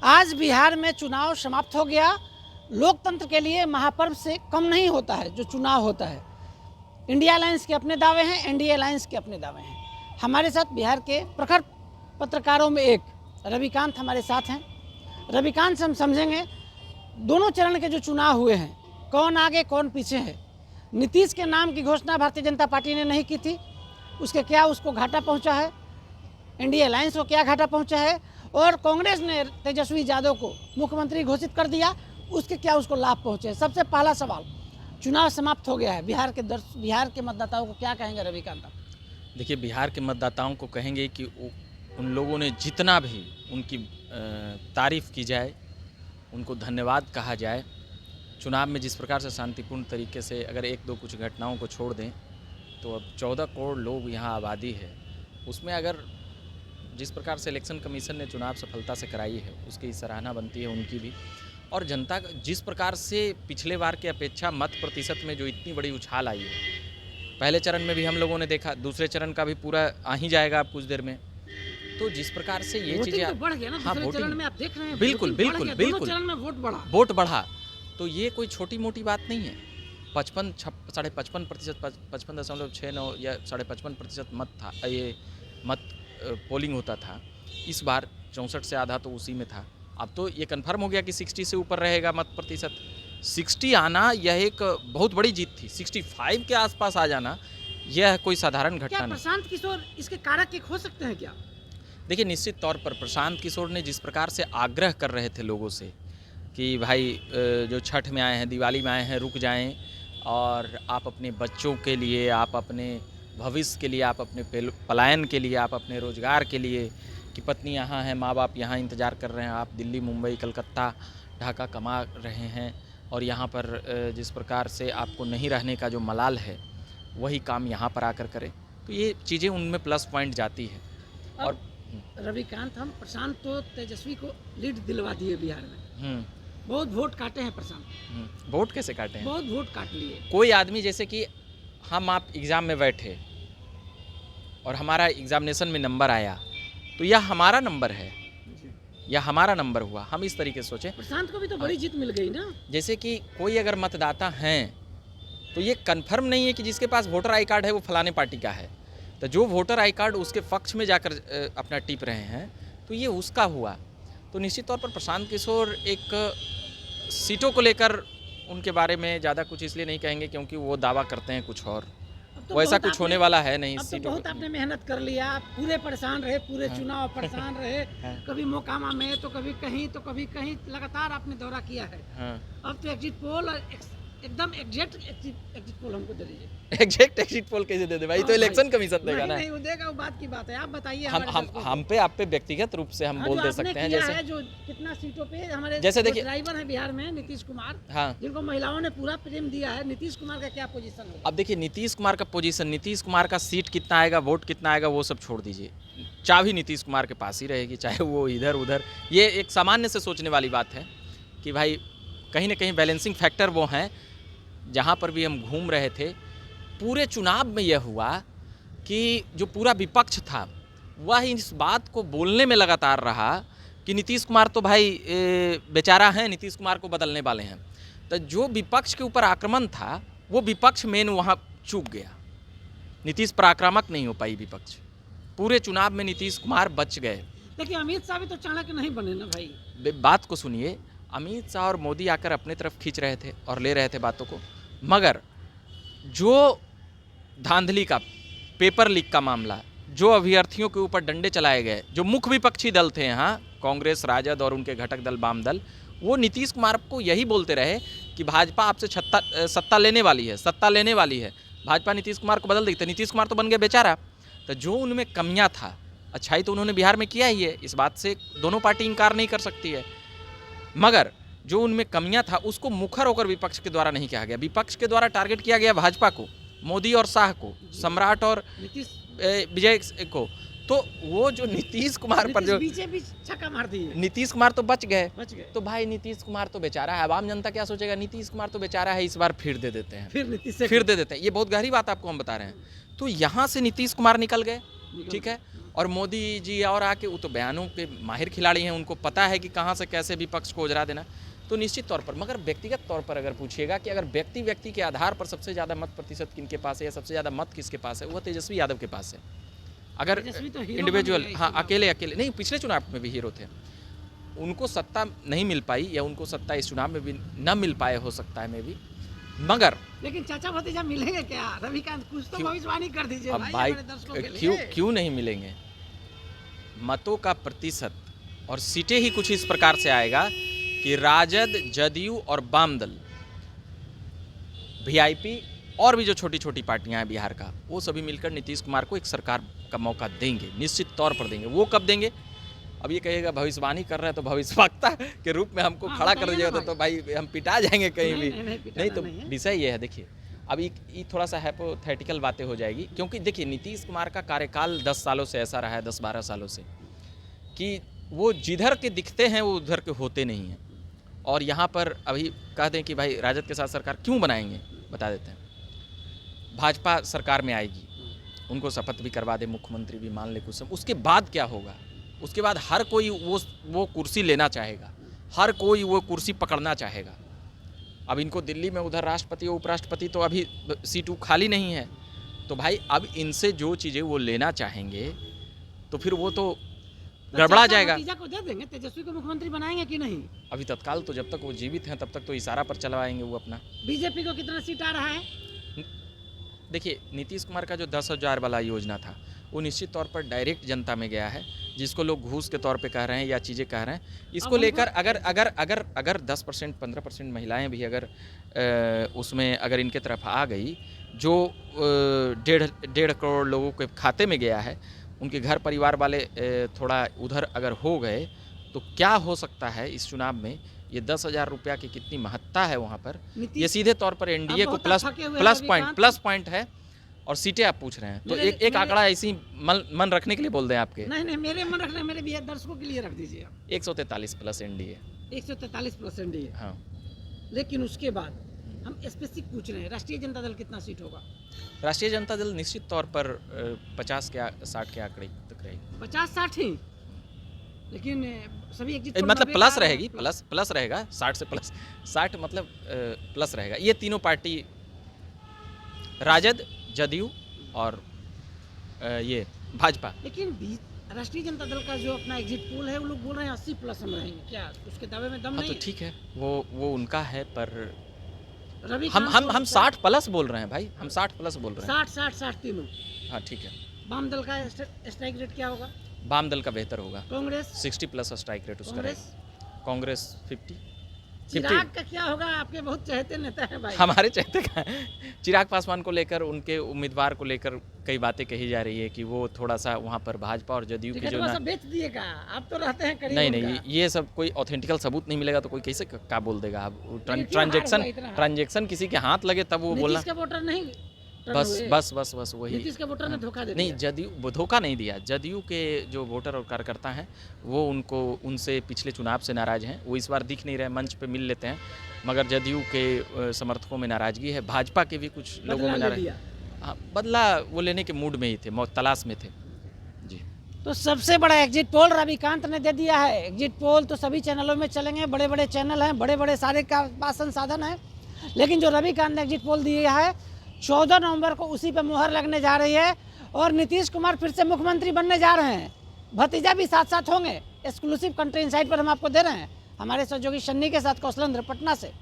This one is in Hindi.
आज बिहार में चुनाव समाप्त हो गया। लोकतंत्र के लिए महापर्व से कम नहीं होता है जो चुनाव होता है। इंडिया अलायंस के अपने दावे हैं, एनडीए अलायंस के अपने दावे हैं। हमारे साथ बिहार के प्रखर पत्रकारों में एक रविकांत हमारे साथ हैं। रविकांत से हम समझेंगे दोनों चरण के जो चुनाव हुए हैं, कौन आगे कौन पीछे है। नीतीश के नाम की घोषणा भारतीय जनता पार्टी ने नहीं की थी, उसको घाटा पहुंचा है। एनडीए अलायंस को क्या घाटा पहुंचा है, और कांग्रेस ने तेजस्वी यादव को मुख्यमंत्री घोषित कर दिया, उसको लाभ पहुंचे। सबसे पहला सवाल, चुनाव समाप्त हो गया है, बिहार के मतदाताओं को क्या कहेंगे रविकांत आप? देखिए, बिहार के मतदाताओं को कहेंगे कि उन लोगों ने जितना भी उनकी तारीफ़ की जाए, उनको धन्यवाद कहा जाए। चुनाव में जिस प्रकार से शांतिपूर्ण तरीके से, अगर एक दो कुछ घटनाओं को छोड़ दें तो अब 14 करोड़ लोग यहाँ आबादी है, उसमें अगर जिस प्रकार से इलेक्शन कमीशन ने चुनाव सफलता से कराई है उसकी सराहना बनती है उनकी भी। और जनता जिस प्रकार से पिछले बार की अपेक्षा मत प्रतिशत में जो इतनी बड़ी उछाल आई है, पहले चरण में भी हम लोगों ने देखा, दूसरे चरण का भी पूरा आ ही जाएगा अब कुछ देर में। तो जिस प्रकार से ये चीज़ें तो बढ़ गया ना, दूसरे चरण में आप देख रहे हैं, बिल्कुल बिल्कुल बिल्कुल चरण में वोट बढ़ा। तो ये कोई छोटी मोटी बात नहीं है। 55.56% 55.69 या 55.55% मत था, ये मत पोलिंग होता था। इस बार 64 से आधा तो उसी में था। अब तो ये कन्फर्म हो गया कि 60 से ऊपर रहेगा मत प्रतिशत। 60 आना यह एक बहुत बड़ी जीत थी। 65 के आसपास आ जाना यह कोई साधारण घटना नहीं। प्रशांत किशोर इसके कारक एक हो सकते हैं क्या? देखिए, निश्चित तौर पर प्रशांत किशोर ने जिस प्रकार से आग्रह कर रहे थे लोगों से कि भाई जो छठ में आए हैं, दिवाली में आए हैं, रुक जाएं, और आप अपने बच्चों के लिए, आप अपने भविष्य के लिए, आप अपने पलायन के लिए, आप अपने रोज़गार के लिए, कि पत्नी यहाँ है, माँ बाप यहाँ इंतज़ार कर रहे हैं, आप दिल्ली, मुंबई, कलकत्ता, ढाका कमा रहे हैं, और यहाँ पर जिस प्रकार से आपको नहीं रहने का जो मलाल है वही काम यहाँ पर आकर करें। तो ये चीज़ें उनमें प्लस पॉइंट जाती है। और रविकांत, हम प्रशांत तो तेजस्वी को लीड दिलवा दिए बिहार में, बहुत वोट काटे हैं प्रशांत। वोट कैसे काटे हैं? बहुत वोट काट लिए। कोई आदमी, जैसे कि हम आप एग्ज़ाम में बैठे और हमारा एग्जामिनेशन में नंबर आया, तो यह हमारा नंबर है या हमारा नंबर हुआ, हम इस तरीके से सोचें। प्रशांत को भी तो बड़ी जीत मिल गई ना। जैसे कि कोई अगर मतदाता हैं तो ये कन्फर्म नहीं है कि जिसके पास वोटर आई कार्ड है वो फलाने पार्टी का है। तो जो वोटर आई कार्ड उसके पक्ष में जाकर अपना टिप रहे हैं तो ये उसका हुआ। तो निश्चित तौर पर प्रशांत किशोर एक सीटों को लेकर उनके बारे में ज़्यादा कुछ इसलिए नहीं कहेंगे क्योंकि वो दावा करते हैं कुछ और, तो वैसा कुछ होने वाला है नहीं। अब तो बहुत आपने मेहनत कर लिया, पूरे परेशान रहे, पूरे चुनाव परेशान रहे, कभी मोकामा में तो कभी कहीं लगातार आपने दौरा किया है। अब तो एग्जिट पोल एकदम एग्जैक्ट एग्जिट पोल हमको दे दीजिए। एग्जैक्ट एग्जिट पोल कैसे दे दे भाई? तो इलेक्शन कमीशन देगा ना। नहीं, वो देगा, वो बात की बात है। आप बताइए, हम पे आप पे व्यक्तिगत रूप से हम बोल दे सकते हैं। जैसे जो कितना सीटों पे हमारे जैसे देखिए ड्राइवर है बिहार में, नीतीश कुमार, हाँ, जिनको महिलाओं ने पूरा प्रेम दिया है, नीतीश कुमार का क्या पोजीशन होगा? अब देखिए, नीतीश कुमार का पोजीशन, नीतीश कुमार का सीट कितना आएगा, वोट कितना आएगा, वो सब छोड़ दीजिए। चाबी नीतीश कुमार के पास ही रहेगी, चाहे वो इधर उधर। ये एक सामान्य से सोचने वाली बात है कि भाई कहीं ना कहीं बैलेंसिंग फैक्टर वो हैं। जहाँ पर भी हम घूम रहे थे, पूरे चुनाव में यह हुआ कि जो पूरा विपक्ष था वह इस बात को बोलने में लगातार रहा कि नीतीश कुमार तो भाई बेचारा है, नीतीश कुमार को बदलने वाले हैं। तो जो विपक्ष के ऊपर आक्रमण था वो विपक्ष मेन वहाँ चूक गया। नीतीश पर आक्रामक नहीं हो पाई विपक्ष। पूरे चुनाव में नीतीश कुमार बच गए। लेकिन अमित शाह भी तो चाणक्य नहीं बने ना भाई। बात को सुनिए, अमित शाह और मोदी आकर अपने तरफ खींच रहे थे और ले रहे थे बातों को, मगर जो धांधली का, पेपर लीक का मामला, जो अभ्यर्थियों के ऊपर डंडे चलाए गए, जो मुख्य विपक्षी दल थे यहाँ, कांग्रेस, राजद और उनके घटक दल वाम दल, वो नीतीश कुमार को यही बोलते रहे कि भाजपा आपसे सत्ता लेने वाली है, भाजपा नीतीश कुमार को बदल देती। नीतीश कुमार तो बन गए बेचारा। तो जो उनमें कमियाँ था, अच्छाई तो उन्होंने बिहार में किया ही है, इस बात से दोनों पार्टी इनकार नहीं कर सकती है, मगर जो उनमें कमियां था उसको मुखर होकर विपक्ष के द्वारा नहीं किया गया। विपक्ष के द्वारा टारगेट किया गया भाजपा को, मोदी और शाह को, सम्राट और विजय को। तो वो जो नीतीश कुमार पर जो छक्का मार दिए, नीतीश कुमार तो बच गए। तो भाई नीतीश कुमार तो बेचारा है, आवाम जनता क्या सोचेगा? नीतीश कुमार तो बेचारा है, इस बार फिर दे देते हैं, फिर दे देते हैं। ये बहुत गहरी बात आपको हम बता रहे हैं। तो यहाँ से नीतीश कुमार निकल गए, ठीक है। और मोदी जी और आके वो तो बयानों के माहिर खिलाड़ी हैं, उनको पता है कि कहाँ से कैसे विपक्ष को उजरा देना। तो निश्चित तौर पर, मगर व्यक्तिगत तौर पर अगर पूछिएगा कि अगर व्यक्ति के आधार पर सबसे ज़्यादा मत प्रतिशत किनके पास है या सबसे ज़्यादा मत किसके पास है, वो तेजस्वी यादव के पास है। अगर तो इंडिविजुअल, हाँ अकेले नहीं, पिछले चुनाव में भी हीरो थे, उनको सत्ता नहीं मिल पाई या उनको सत्ता इस चुनाव में भी न मिल पाए, हो सकता है मे भी, मगर लेकिन चाचा भतीजा मिलेंगे क्या? रविकांत कुछ तो भविष्यवाणी कर दीजिए अब भाई, क्यों नहीं मिलेंगे? मतों का प्रतिशत और सीटें ही कुछ इस प्रकार से आएगा कि राजद, जदयू और वाम दल, वीआईपी और भी जो छोटी छोटी पार्टियां हैं बिहार का, वो सभी मिलकर नीतीश कुमार को एक सरकार का मौका देंगे, निश्चित तौर पर देंगे। वो कब देंगे? अब ये कहिएगा भविष्यवाणी कर रहे हैं तो भविष्यवक्ता के रूप में हमको खड़ा कर दीजिएगा तो भाई हम पिटा जाएंगे कहीं भी। नहीं तो विषय ये है, देखिए अब ये थोड़ा सा हाइपोथेटिकल बातें हो जाएगी, क्योंकि देखिए नीतीश कुमार का कार्यकाल 10 सालों से ऐसा रहा है, 10-12 सालों से, कि वो जिधर के दिखते हैं वो उधर के होते नहीं हैं। और यहाँ पर अभी कह दें कि भाई राजद के साथ सरकार क्यों बनाएंगे, बता देते हैं। भाजपा सरकार में आएगी, उनको शपथ भी करवा दे, मुख्यमंत्री भी मान ले कुछ समय, उसके बाद क्या होगा? उसके बाद हर कोई वो कुर्सी लेना चाहेगा, हर कोई वो कुर्सी पकड़ना चाहेगा। अब इनको दिल्ली में उधर राष्ट्रपति उपराष्ट्रपति तो अभी सीट खाली नहीं है, तो भाई अब इनसे जो चीज़ें वो लेना चाहेंगे तो फिर वो तो गड़बड़ा जाएगा। भतीजा को दे देंगे, तेजस्वी को मुख्यमंत्री बनाएंगे कि नहीं? अभी तत्काल तो जब तक वो जीवित हैं तब तक तो इशारा पर चलवाएंगे वो अपना। बीजेपी को कितना सीट आ रहा है? देखिए नीतीश कुमार का जो 10,000 वाला योजना था वो निश्चित तौर पर डायरेक्ट जनता में गया है, जिसको लोग घूस के तौर पे कह रहे हैं या चीज़ें कह रहे हैं। इसको लेकर अगर 10% 15% महिलाएं भी अगर उसमें अगर इनके तरफ आ गई, जो 1.5 करोड़ लोगों के खाते में गया है, उनके घर परिवार वाले थोड़ा उधर अगर हो गए तो क्या हो सकता है इस चुनाव में? ये 10,000 रुपया की कितनी महत्ता है वहाँ पर, ये सीधे तौर पर एनडीए को प्लस पॉइंट है। और सीटें आप पूछ रहे हैं तो एक आंकड़ा ऐसी मन रखने के लिए बोल दें आपके? नहीं मेरे मन रखने, मेरे भी दर्शकों के लिए रख दीजिए। 143 प्लस एनडीए। 143 प्लस एनडीए, हाँ। लेकिन उसके बाद हम स्पेसिफिक पूछ रहे हैं, राष्ट्रीय जनता दल कितना सीट होगा? राष्ट्रीय जनता दल निश्चित तौर पर 50-60 के आंकड़े तक रहेगी। 50-60 ही, लेकिन सभी एग्जिट मतलब प्लस रहेगी, प्लस रहेगा, 60 से प्लस, 60 मतलब प्लस रहेगा। ये तीनों पार्टी, राजद, जदयू और ये भाजपा। लेकिन राष्ट्रीय जनता दल का जो अपना एग्जिट पोल है वो लोग बोल रहे हैं 80 प्लस हम रहेंगे, क्या उसके दावे में दम नहीं? तो ठीक है, वो उनका है, पर रवि हम 60 प्लस बोल रहे हैं भाई, हम 60 प्लस बोल रहे हैं। 60 तीनों। हाँ ठीक है। वाम दल का स्ट्राइक रेट क्या होगा? वाम दल का बेहतर होगा। कांग्रेस 60 प्लस स्ट्राइक रेट उसका रहेगा। कांग्रेस 50। चिराग का क्या होगा? आपके बहुत चहेते नेता हैं भाई। हमारे चहेते का चिराग पासवान को लेकर, उनके उम्मीदवार को लेकर कई बातें कही जा रही है कि वो थोड़ा सा वहाँ पर भाजपा और जदयू की जो ना बेच दिएगा। आप तो रहते हैं करीब। नहीं ये सब कोई ऑथेंटिकल सबूत नहीं मिलेगा तो कोई कैसे क्या बोल देगा? आप ट्रांजेक्शन किसी के हाथ लगे तब वो बोलना। वोटर नहीं, बस वही। नीतीश के वोटर ने धोखा दे दिया। नहीं, जदयू धोखा नहीं दिया। जदयू के जो वोटर और कार्यकर्ता हैं वो उनसे पिछले चुनाव से नाराज हैं। वो इस बार दिख नहीं रहे, मंच पे मिल लेते हैं, मगर जदयू के समर्थकों में नाराजगी है। भाजपा के भी कुछ लोगों में नाराजगी, हाँ, बदला वो लेने के मूड में ही थे, तलाश में थे जी। तो सबसे बड़ा एग्जिट पोल रविकांत ने दे दिया है। एग्जिट पोल तो सभी चैनलों में चलेंगे, बड़े बड़े चैनल हैं, बड़े बड़े सारे पास संसाधन हैं, लेकिन जो रविकांत ने एग्जिट पोल दिया है 14 नवंबर को उसी पे मुहर लगने जा रही है और नीतीश कुमार फिर से मुख्यमंत्री बनने जा रहे हैं। भतीजा भी साथ साथ होंगे। एक्सक्लूसिव कंट्री इनसाइट पर हम आपको दे रहे हैं, हमारे सहयोगी शन्नी के साथ कौशलेंद्र, पटना से।